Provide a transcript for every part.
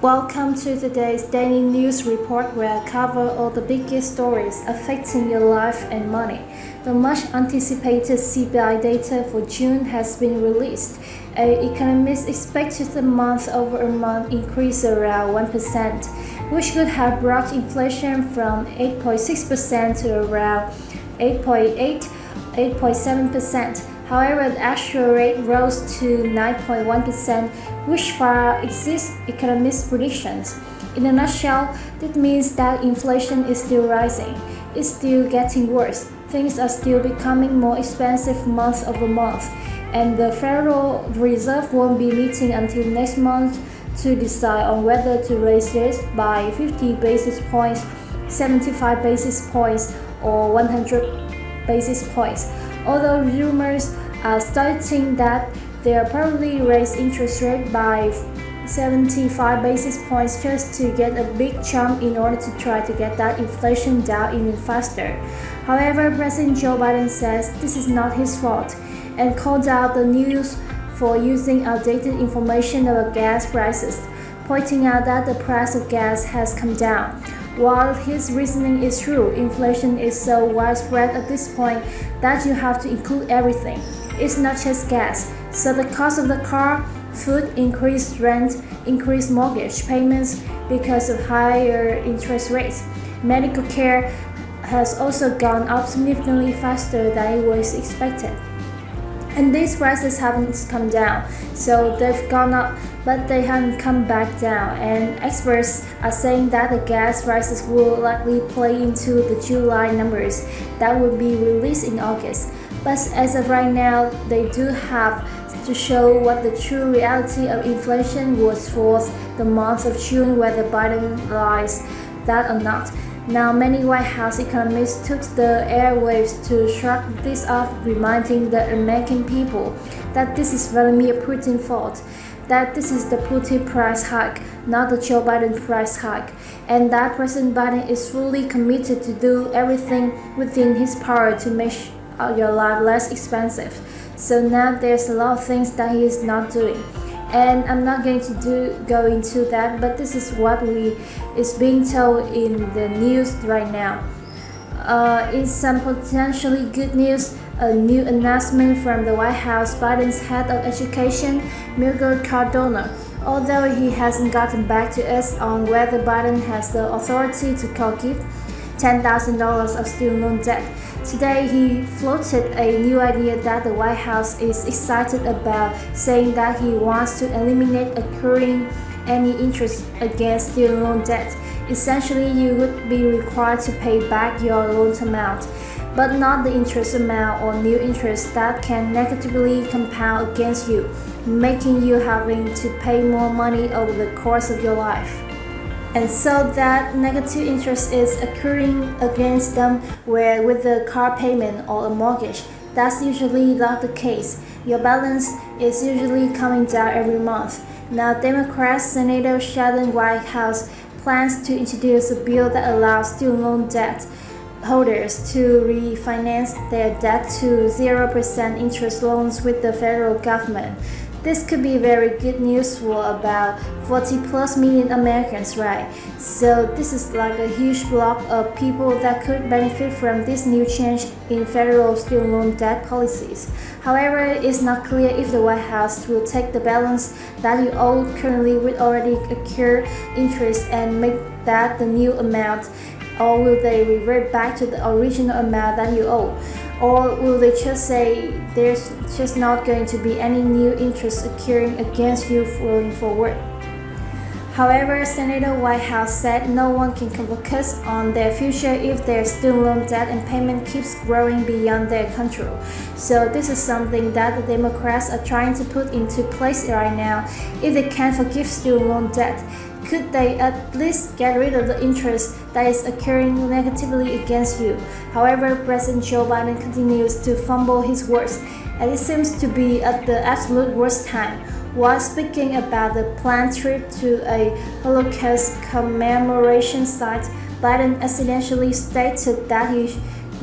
Welcome to today's daily news report where I cover all the biggest stories affecting your life and money. The much anticipated CPI data for June has been released. Economists expected the month-over-month increase around 1%, which could have brought inflation from 8.6% to around 8.7%. However, the actual rate rose to 9.1%, which far exceeds economists' predictions. In a nutshell, that means that inflation is still rising. It's still getting worse. Things are still becoming more expensive month over month, and the Federal Reserve won't be meeting until next month to decide on whether to raise rates by 50 basis points, 75 basis points, or 100 basis points. Although rumors are stating that they'll probably raise interest rate by 75 basis points just to get a big jump in order to try to get that inflation down even faster. However, President Joe Biden says this is not his fault and called out the news for using outdated information about gas prices, pointing out that the price of gas has come down. While his reasoning is true, inflation is so widespread at this point that you have to include everything. It's not just gas, so the cost of the car, food, increased rent, increased mortgage payments because of higher interest rates. Medical care has also gone up significantly faster than it was expected. And these prices haven't come down, so they've gone up, but they haven't come back down. And experts are saying that the gas prices will likely play into the July numbers that will be released in August. But as of right now, they do have to show what the true reality of inflation was for the month of June, whether Biden lies that or not. Now, many White House economists took the airwaves to shrug this off, reminding the American people that this is Vladimir Putin's fault, that this is the Putin price hike, not the Joe Biden price hike, and that President Biden is fully committed to do everything within his power to make your life less expensive. So now there's a lot of things that he is not doing. And I'm not going to go into that, but this is what is being told in the news right now. In some potentially good news, a new announcement from the White House, Biden's head of education, Miguel Cardona. Although he hasn't gotten back to us on whether Biden has the authority to forgive $10,000 of student loan debt, today he floated a new idea that the White House is excited about, saying that he wants to eliminate accruing any interest against student loan debt. Essentially, you would be required to pay back your loan amount, but not the interest amount or new interest that can negatively compound against you, making you having to pay more money over the course of your life. And so that negative interest is accruing against them, where with a car payment or a mortgage, that's usually not the case. Your balance is usually coming down every month. Now, Democrat Senator Sheldon Whitehouse plans to introduce a bill that allows student loan debt holders to refinance their debt to 0% interest loans with the federal government. This could be very good news for about 40 plus million Americans, right? So this is like a huge block of people that could benefit from this new change in federal student loan debt policies. However, it's not clear if the White House will take the balance that you owe currently with already accrued interest and make that the new amount, or will they revert back to the original amount that you owe? Or will they just say there's just not going to be any new interest accruing against you going forward? However, Senator Whitehouse said no one can focus on their future if their student loan debt and payment keeps growing beyond their control. So this is something that the Democrats are trying to put into place right now. If they can't forgive student loan debt, could they at least get rid of the interest that is occurring negatively against you? However, President Joe Biden continues to fumble his words, and it seems to be at the absolute worst time. While speaking about the planned trip to a Holocaust commemoration site, Biden accidentally stated that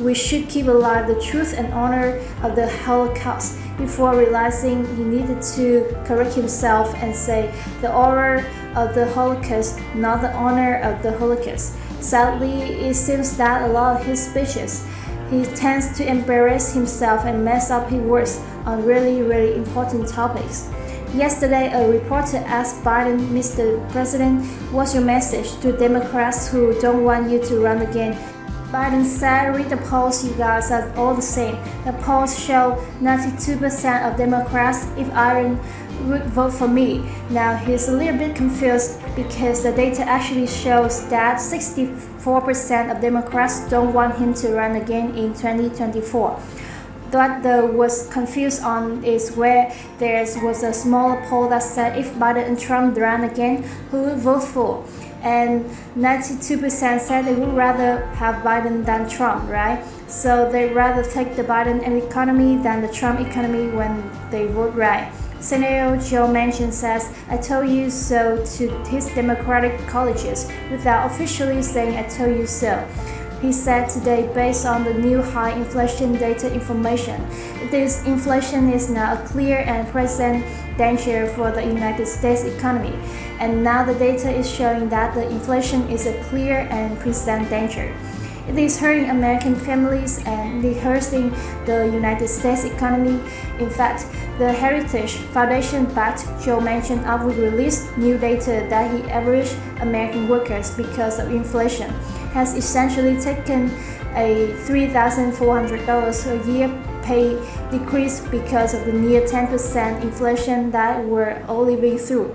we should keep alive the truth and honor of the Holocaust before realizing he needed to correct himself and say the horror of the Holocaust, not the honor of the Holocaust. Sadly, it seems that a lot of his speeches, he tends to embarrass himself and mess up his words on really important topics. Yesterday, a reporter asked Biden, "Mr. President, what's your message to Democrats who don't want you to run again?" Biden said, "Read the polls, you guys are all the same. The polls show 92% of Democrats, if Iron, would vote for me." Now he's a little bit confused because the data actually shows that 64% of Democrats don't want him to run again in 2024. What the was confused on is where there was a smaller poll that said if Biden and Trump ran again, who would vote for? And 92% said they would rather have Biden than Trump, right? So they'd rather take the Biden economy than the Trump economy when they vote right. Senator Joe Manchin says, "I told you so" to his Democratic colleagues without officially saying "I told you so." He said today, based on the new high inflation data information, this inflation is now a clear and present danger for the United States economy. And now the data is showing that the inflation is a clear and present danger. It is hurting American families and it is hurting the United States economy. In fact, the Heritage Foundation-backed Joe Manchin will release new data that he average American workers because of inflation has essentially taken a $3,400 a year pay decrease because of the near 10% inflation that we're all living through.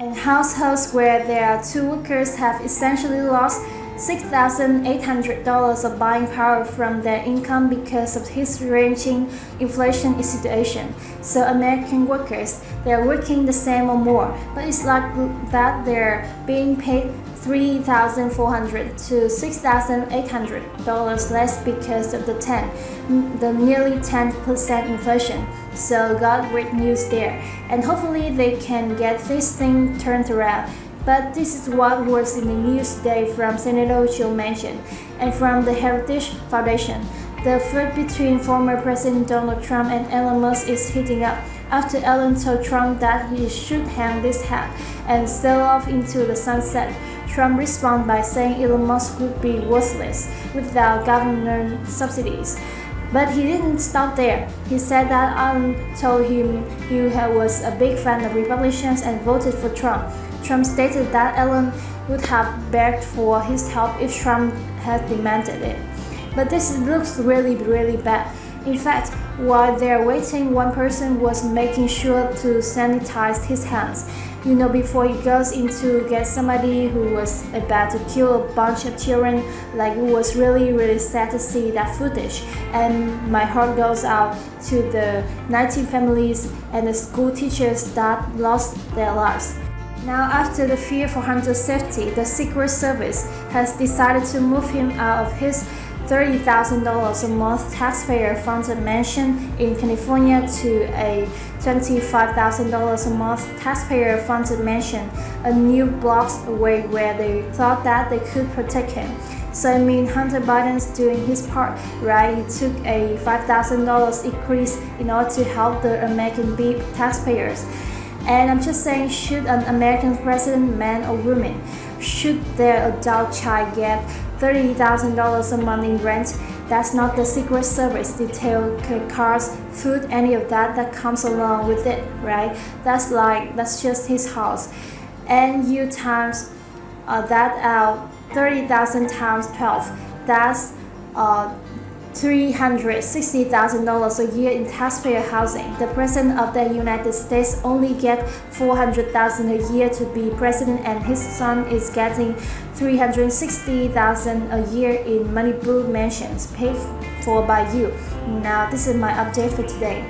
And households where there are two workers have essentially lost $6,800 of buying power from their income because of his raging inflation situation. So American workers, they're working the same or more, but it's like that they're being paid $3,400 to $6,800 less because of the nearly 10% inflation. So got great news there, and hopefully they can get this thing turned around. But this is what was in the news today from Senator Joe Manchin and from the Heritage Foundation. The feud between former President Donald Trump and Elon Musk is heating up after Elon told Trump that he should hang this hat and sail off into the sunset. Trump responded by saying Elon Musk would be worthless without government subsidies. But he didn't stop there. He said that Elon told him he was a big fan of Republicans and voted for Trump. Trump stated that Elon would have begged for his help if Trump had demanded it. But this looks really bad. In fact, while they're waiting, one person was making sure to sanitize his hands. You know, before he goes in to get somebody who was about to kill a bunch of children. Like, it was really sad to see that footage. And my heart goes out to the 19 families and the school teachers that lost their lives. Now, after the fear for Hunter's safety, the Secret Service has decided to move him out of his $30,000 a month taxpayer-funded mansion in California to a $25,000 a month taxpayer-funded mansion a new blocks away where they thought that they could protect him. So I mean, Hunter Biden's doing his part, right? He took a $5,000 increase in order to help the American taxpayers. And I'm just saying, should an American president, man or woman, should their adult child get $30,000 a month in rent? That's not the Secret Service detail, cars, food, any of that comes along with it, right? That's just his house. And you times that out, 30,000 times 12, that's $360,000 a year in taxpayer housing. The President of the United States only gets $400,000 a year to be president, and his son is getting $360,000 a year in Malibu mansions paid for by you. Now, this is my update for today.